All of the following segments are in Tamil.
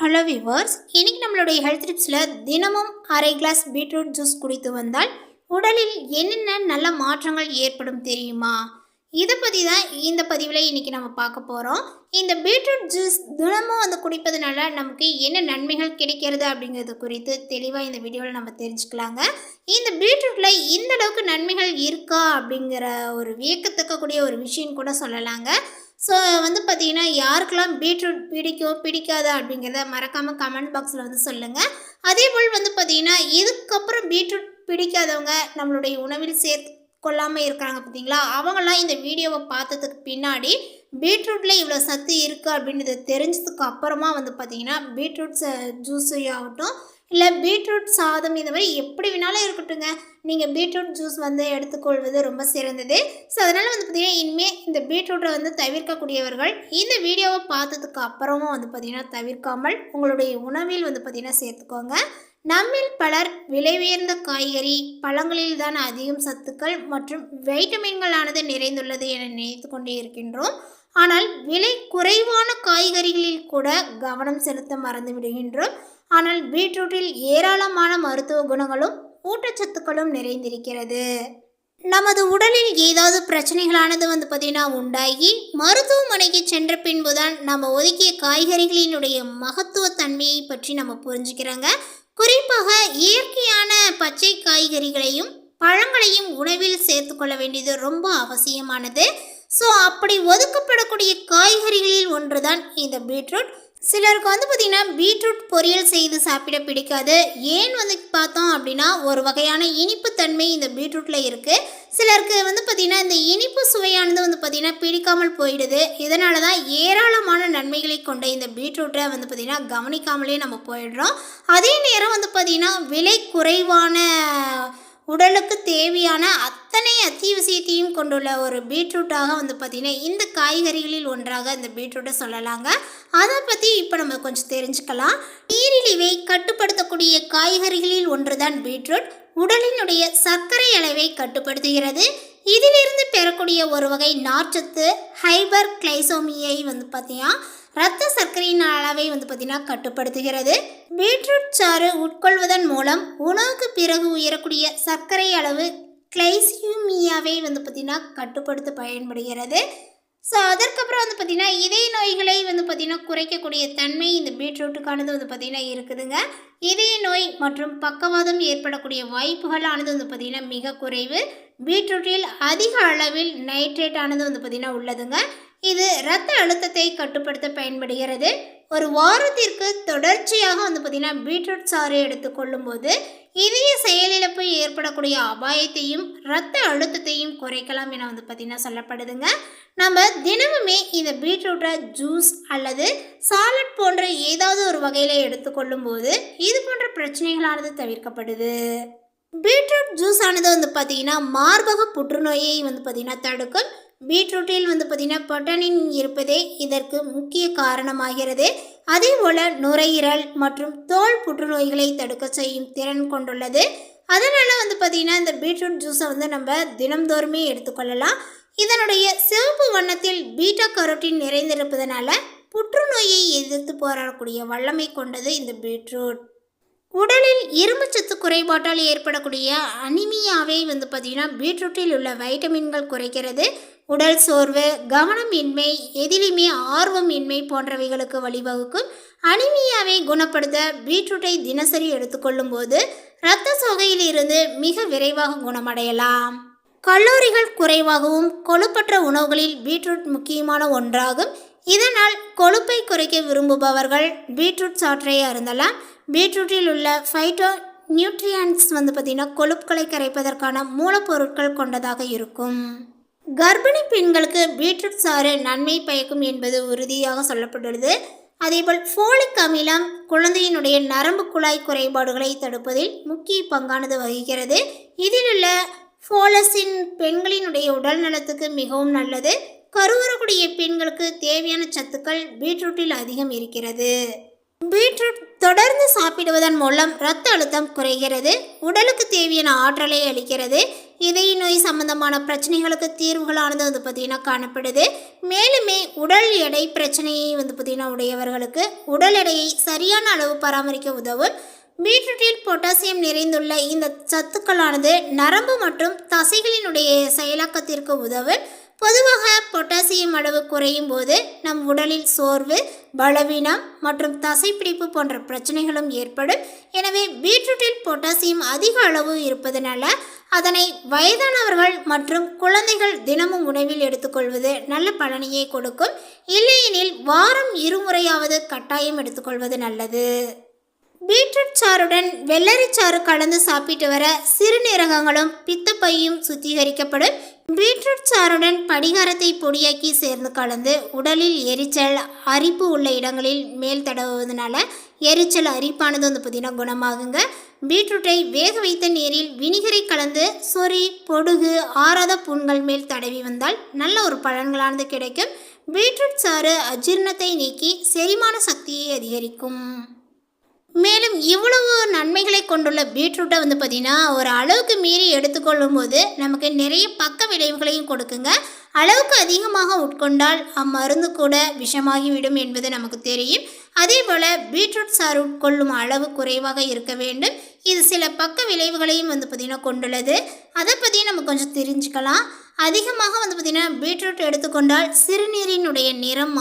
ஹலோ விவர்ஸ், இன்னைக்கு நம்மளுடைய ஹெல்த் டிப்ஸில் தினமும் அரை கிளாஸ் பீட்ரூட் ஜூஸ் குடித்து வந்தால் உடலில் என்னென்ன நல்ல மாற்றங்கள் ஏற்படும் தெரியுமா? இதை பற்றி தான் இந்த பதிவில் இன்றைக்கி நம்ம பார்க்க போகிறோம். இந்த பீட்ரூட் ஜூஸ் தினமும் குடிப்பதனால நமக்கு என்ன நன்மைகள் கிடைக்கிறது அப்படிங்கிறது குறித்து தெளிவாக இந்த வீடியோவில் நம்ம தெரிஞ்சுக்கலாங்க. இந்த பீட்ரூட்டில் இந்த அளவுக்கு நன்மைகள் இருக்கா அப்படிங்கிற ஒரு வியக்கத்தக்கக்கூடிய ஒரு விஷயம் கூட சொல்லலாங்க. ஸோ பார்த்திங்கன்னா யாருக்கெல்லாம் பீட்ரூட் பிடிக்கும் பிடிக்காதா அப்படிங்கிறத மறக்காமல் கமெண்ட் பாக்ஸில் சொல்லுங்கள். அதே போல் பார்த்திங்கன்னா இதுக்கப்புறம் பீட்ரூட் பிடிக்காதவங்க நம்மளுடைய உணவில் சேர்த்து கொள்ளாமல் இருக்கிறாங்க பார்த்தீங்களா, அவங்களாம் இந்த வீடியோவை பார்த்ததுக்கு பின்னாடி பீட்ரூட்டில் இவ்வளோ சத்து இருக்குது அப்படின்றத தெரிஞ்சதுக்கு அப்புறமா பார்த்திங்கன்னா பீட்ரூட் ஜூஸ் ஆகட்டும் இல்லை பீட்ரூட் சாதம் இந்த மாதிரி எப்படி வேணாலும் இருக்கட்டுங்க, நீங்கள் பீட்ரூட் ஜூஸ் எடுத்துக்கொள்வது ரொம்ப சிறந்தது. ஸோ அதனால் பார்த்திங்கன்னா இனிமேல் இந்த பீட்ரூட்டை தவிர்க்கக்கூடியவர்கள் இந்த வீடியோவை பார்த்ததுக்கு அப்புறமும் பார்த்திங்கன்னா தவிர்க்காமல் உங்களுடைய உணவில் பார்த்திங்கன்னா சேர்த்துக்கோங்க. நம்மில் பலர் விலை உயர்ந்த காய்கறி பழங்களில் தான் அதிகம் சத்துக்கள் மற்றும் வைட்டமின்களானது நிறைந்துள்ளது என நினைத்து கொண்டே இருக்கின்றோம். ஆனால் விலை குறைவான காய்கறிகளில் கூட கவனம் செலுத்த மறந்து விடுகின்றோம். ஆனால் பீட்ரூட்டில் ஏராளமான மருத்துவ குணங்களும் ஊட்டச்சத்துக்களும் நிறைந்திருக்கிறது. நமது உடலில் ஏதாவது பிரச்சனைகளானது பார்த்திங்கன்னா உண்டாகி மருத்துவமனைக்கு சென்ற பின்புதான் நம்ம ஒதுக்கிய காய்கறிகளினுடைய மகத்துவ தன்மையை பற்றி நம்ம புரிஞ்சுக்கிறோங்க. குறிப்பாக இயற்கையான பச்சை காய்கறிகளையும் பழங்களையும் உணவில் சேர்த்து கொள்ள வேண்டியது ரொம்ப அவசியமானது. ஸோ அப்படி ஒதுக்கப்படக்கூடிய காய்கறிகளில் ஒன்றுதான் இந்த பீட்ரூட். சிலருக்கு பார்த்திங்கன்னா பீட்ரூட் பொரியல் செய்து சாப்பிட பிடிக்காது. ஏன் பார்த்தோம் அப்படின்னா ஒரு வகையான இனிப்பு தன்மை இந்த பீட்ரூட்டில் இருக்குது. சிலருக்கு பார்த்திங்கன்னா இந்த இனிப்பு சுவையானது பார்த்திங்கன்னா பிடிக்காமல் போயிடுது. இதனால தான் ஏராளமான நன்மைகளை கொண்ட இந்த பீட்ரூட்டை பார்த்திங்கன்னா கவனிக்காமலே நம்ம போயிடுறோம். அதே நேரம் பார்த்திங்கன்னா விலை குறைவான உடலுக்கு தேவையான அத்தனை அத்தியாவசியத்தையும் கொண்டுள்ள ஒரு பீட்ரூட்டாக பார்த்திங்கன்னா இந்த காய்கறிகளில் ஒன்றாக இந்த பீட்ரூட்டை சொல்லலாங்க. அதை பற்றி இப்போ நம்ம கொஞ்சம் தெரிஞ்சுக்கலாம். நீரிழிவை கட்டுப்படுத்தக்கூடிய காய்கறிகளில் ஒன்று தான் பீட்ரூட். உடலினுடைய சர்க்கரை அளவை கட்டுப்படுத்துகிறது. இதிலிருந்து பெறக்கூடிய ஒரு வகை நார்ச்சத்து ஹைபர் கிளைசோமியை பார்த்திங்கன்னா இரத்த சர்க்கரையின் அளவை பார்த்திங்கன்னா கட்டுப்படுத்துகிறது. பீட்ரூட் சாறு உட்கொள்வதன் மூலம் உணவுக்கு பிறகு உயரக்கூடிய சர்க்கரை அளவு கிளைசீமியாவை பார்த்திங்கன்னா கட்டுப்படுத்த பயன்படுகிறது. ஸோ அதற்கப்புறம் பார்த்திங்கன்னா இதய நோய்களை பார்த்திங்கன்னா குறைக்கக்கூடிய தன்மை இந்த பீட்ரூட்டுக்கானது பார்த்திங்கன்னா இருக்குதுங்க. இதய நோய் மற்றும் பக்கவாதம் ஏற்படக்கூடிய வாய்ப்புகளானது பார்த்திங்கன்னா மிக குறைவு. பீட்ரூட்டில் அதிக அளவில் நைட்ரேட் ஆனது பார்த்திங்கன்னா உள்ளதுங்க. இது இரத்த அழுத்தத்தை கட்டுப்படுத்த பயன்படுகிறது. ஒரு வாரத்திற்கு தொடர்ச்சியாக பார்த்திங்கன்னா பீட்ரூட் சாறு எடுத்துக்கொள்ளும் போது இதய செயலிழப்பு ஏற்படக்கூடிய அபாயத்தையும் இரத்த அழுத்தத்தையும் குறைக்கலாம் என பார்த்திங்கன்னா சொல்லப்படுதுங்க. நம்ம தினமுமே இந்த பீட்ரூட்டை ஜூஸ் அல்லது சாலட் போன்ற ஏதாவது ஒரு வகையில் எடுத்துக்கொள்ளும் போது இது போன்ற பிரச்சனைகளானது தவிர்க்கப்படுது. பீட்ரூட் ஜூஸ் ஆனது பார்த்திங்கன்னா மார்பக புற்றுநோயை பார்த்திங்கன்னா தடுக்கும். பீட்ரூட்டில் பார்த்திங்கன்னா பொட்டானின் இருப்பதே இதற்கு முக்கிய காரணமாகிறது. அதே போல் நுரையீரல் மற்றும் தோல் புற்றுநோய்களை தடுக்க செய்யும் திறன் கொண்டுள்ளது. அதனால் பார்த்திங்கன்னா இந்த பீட்ரூட் ஜூஸை நம்ம தினம்தோறுமே எடுத்துக்கொள்ளலாம். இதனுடைய சிவப்பு வண்ணத்தில் பீட்டா கரோட்டின் நிறைந்திருப்பதனால புற்றுநோயை எதிர்த்து போராடக்கூடிய வல்லமை கொண்டது இந்த பீட்ரூட். உடலில் இரும்புச்சத்து குறைபாட்டால் ஏற்படக்கூடிய அனிமியாவை பார்த்திங்கன்னா பீட்ரூட்டில் உள்ள வைட்டமின்கள் குறைக்கிறது. உடல் சோர்வு, கவனமின்மை, எதிலுமே ஆர்வமின்மை போன்றவைகளுக்கு வழிவகுக்கும். அனிமியாவை குணப்படுத்த பீட்ரூட்டை தினசரி எடுத்துக்கொள்ளும் போது இரத்த சோகையில் இருந்து மிக விரைவாக குணமடையலாம். கலோரிகள் குறைவாகவும் கொழுப்பற்ற உணவுகளில் பீட்ரூட் முக்கியமான ஒன்றாகும். இதனால் கொழுப்பை குறைக்க விரும்புபவர்கள் பீட்ரூட் சாற்றை அருந்தலாம். பீட்ரூட்டில் உள்ள ஃபைட்டோ நியூட்ரியன்ஸ் பார்த்திங்கன்னா கொழுப்புகளை கரைப்பதற்கான மூலப்பொருட்கள் கொண்டதாக இருக்கும். கர்ப்பிணி பெண்களுக்கு பீட்ரூட் சாறு நன்மை பயக்கும் என்பது உறுதியாக சொல்லப்பட்டுள்ளது. அதேபோல் ஃபோலிக் அமிலம் குழந்தையினுடைய நரம்பு குழாய் குறைபாடுகளை தடுப்பதில் முக்கிய பங்கானது வகிக்கிறது. இதில் உள்ள ஃபோலசின் பெண்களினுடைய உடல் நலத்துக்கு மிகவும் நல்லது. கருவுறக்கூடிய பெண்களுக்கு தேவையான சத்துக்கள் பீட்ரூட்டில் அதிகம் இருக்கிறது. பீட்ரூட் தொடர்ந்து சாப்பிடுவதன் மூலம் இரத்த அழுத்தம் குறைகிறது. உடலுக்கு தேவையான ஆற்றலை அளிக்கிறது. இதய நோய் சம்பந்தமான பிரச்சனைகளுக்கு தீர்வுகளானது வந்து பார்த்திங்கன்னா காணப்படுது. மேலுமே உடல் எடை பிரச்சனையை வந்து பார்த்திங்கன்னா உடையவர்களுக்கு உடல் எடையை சரியான அளவு பராமரிக்க உதவும். பீட்ரூட்டில் பொட்டாசியம் நிறைந்துள்ள இந்த சத்துக்களானது நரம்பு மற்றும் தசைகளினுடைய செயலாக்கத்திற்கு உதவும். பொதுவாக பொட்டாசியம் அளவு குறையும் போது நம் உடலில் சோர்வு, பலவீனம் மற்றும் தசைப்பிடிப்பு போன்ற பிரச்சனைகளும் ஏற்படும். எனவே பீட்ரூட்டில் பொட்டாசியம் அதிக அளவு இருப்பதனால அதனை வயதானவர்கள் மற்றும் குழந்தைகள் தினமும் உணவில் எடுத்துக்கொள்வது நல்ல பலனையே கொடுக்கும். இல்லையெனில் வாரம் 2 முறையாவது கட்டாயம் எடுத்துக்கொள்வது நல்லது. பீட்ரூட் சாறுடன் வெள்ளரி சாறு கலந்து சாப்பிட்டு வர சிறுநீரகங்களும் பித்தப்பையும் சுத்திகரிக்கப்படும். பீட்ரூட் சாறுடன் படிகாரத்தை பொடியாக்கி சேர்ந்து கலந்து உடலில் எரிச்சல், அரிப்பு உள்ள இடங்களில் மேல் தடவுவதனால எரிச்சல், அரிப்பானது வந்து பார்த்திங்கன்னா குணமாகுங்க. பீட்ரூட்டை வேக வைத்த நீரில் வினிகரை கலந்து சொறி, பொடுகு, ஆறாத புண்கள் மேல் தடவி வந்தால் நல்ல ஒரு பலன்களானது கிடைக்கும். பீட்ரூட் சாறு அஜீரணத்தை நீக்கி செரிமான சக்தியை அதிகரிக்கும். மேலும் இவ்வளவு நன்மைகளை கொண்டுள்ள பீட்ரூட்டை வந்து பார்த்திங்கன்னா ஒரு அளவுக்கு மீறி எடுத்துக்கொள்ளும் போது நமக்கு நிறைய பக்க விளைவுகளையும் கொடுக்குங்க. அளவுக்கு அதிகமாக உட்கொண்டால் அம்மருந்து கூட விஷமாகிவிடும் என்பது நமக்கு தெரியும். அதே போல் பீட்ரூட் சாறு உட்கொள்ளும் அளவு குறைவாக இருக்க வேண்டும். இது சில பக்க விளைவுகளையும் வந்து பார்த்திங்கன்னா கொண்டுள்ளது. அதை பற்றி நம்ம கொஞ்சம் தெரிஞ்சுக்கலாம். அதிகமாக வந்து பார்த்திங்கன்னா பீட்ரூட் எடுத்துக்கொண்டால் சிறுநீரினுடைய நிறம்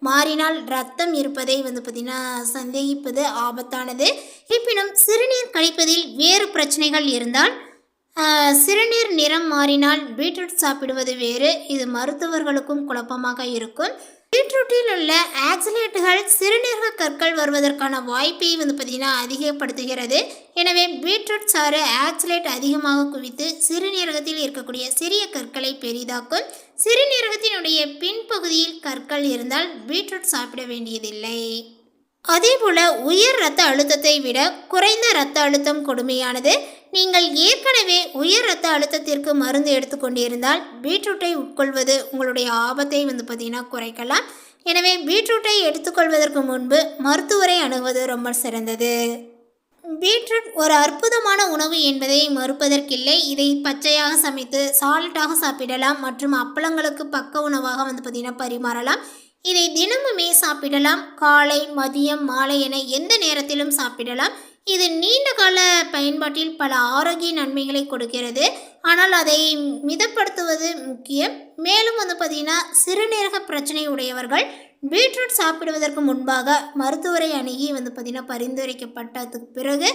மாறினால் ரத்தம் இருப்பதை வந்து பார்த்திங்கன்னா சந்தேகிப்பது ஆபத்தானது. இருப்பினும் சிறுநீர் கழிப்பதில் வேறு பிரச்சனைகள் இருந்தால் சிறுநீர் நிறம் மாறினால் பீட்ரூட் சாப்பிடுவது வேறு. இது மருத்துவர்களுக்கும் குழப்பமாக இருக்கும். பீட்ரூட்டில் உள்ள ஆக்சலேட்டுகள் சிறுநீரக கற்கள் வருவதற்கான வாய்ப்பை வந்து பார்த்திங்கன்னா அதிகப்படுத்துகிறது. எனவே பீட்ரூட் சாறு ஆக்சலேட் அதிகமாக குவித்து சிறுநீரகத்தில் இருக்கக்கூடிய சிறிய கற்களை பெரிதாக்கும். சிறுநீரகத்தினுடைய பின்பகுதியில் கற்கள் இருந்தால் பீட்ரூட் சாப்பிட வேண்டியதில்லை. அதேபோல் உயர் இரத்த அழுத்தத்தை விட குறைந்த இரத்த அழுத்தம் கொடுமையானது. நீங்கள் ஏற்கனவே உயர் இரத்த அழுத்தத்திற்கு மருந்து எடுத்துக்கொண்டிருந்தால் பீட்ரூட்டை உட்கொள்வது உங்களுடைய ஆபத்தை வந்து பார்த்திங்கன்னா குறைக்கலாம். எனவே பீட்ரூட்டை எடுத்துக்கொள்வதற்கு முன்பு மருத்துவரை அணுகுவது ரொம்ப சிறந்தது. பீட்ரூட் ஒரு அற்புதமான உணவு என்பதை மறுப்பதற்கில்லை. இதை பச்சையாக சமைத்து சாலட்டாக சாப்பிடலாம் மற்றும் அப்பளங்களுக்கு பக்க உணவாக வந்து பார்த்திங்கன்னா பரிமாறலாம். இதை தினமுமே சாப்பிடலாம். காலை, மதியம், மாலை என எந்த நேரத்திலும் சாப்பிடலாம். இது நீண்ட கால பயன்பாட்டில் பல ஆரோக்கிய நன்மைகளை கொடுக்கிறது. ஆனால் அதை மிதப்படுத்துவது முக்கியம். மேலும் வந்து பார்த்திங்கன்னா சிறுநீரக பிரச்சனை உடையவர்கள் பீட்ரூட் சாப்பிடுவதற்கு முன்பாக மருத்துவரை அணுகி வந்து பார்த்திங்கன்னா பரிந்துரைக்கப்பட்டதுக்கு பிறகு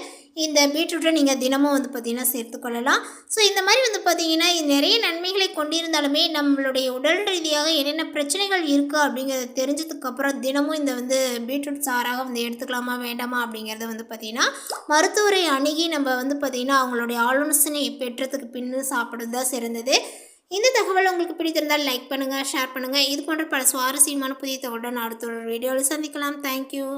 இந்த பீட்ரூட்டை நீங்கள் தினமும் வந்து பார்த்திங்கன்னா சேர்த்துக்கொள்ளலாம். ஸோ இந்த மாதிரி வந்து பார்த்திங்கன்னா இது நிறைய நன்மைகளை கொண்டிருந்தாலுமே நம்மளுடைய உடல் ரீதியாக என்னென்ன பிரச்சனைகள் இருக்குது அப்படிங்கிறத தெரிஞ்சதுக்கப்புறம் தினமும் இந்த வந்து பீட்ரூட் சாறாக வந்து எடுத்துக்கலாமா வேண்டாமா அப்படிங்கிறத வந்து பார்த்திங்கன்னா மருத்துவரை அணுகி நம்ம வந்து பார்த்திங்கன்னா அவங்களுடைய ஆலோசனை பெற்றதுக்கு பின்னு சாப்பிடுறது தான் சிறந்தது. இந்த தகவல் உங்களுக்கு பிடித்திருந்தால் லைக் பண்ணுங்கள், ஷேர் பண்ணுங்கள். இது போன்ற பல சுவாரஸ்யமான புதிய தகவலுடன் அடுத்த ஒரு வீடியோவில் சந்திக்கலாம். தேங்க்யூ.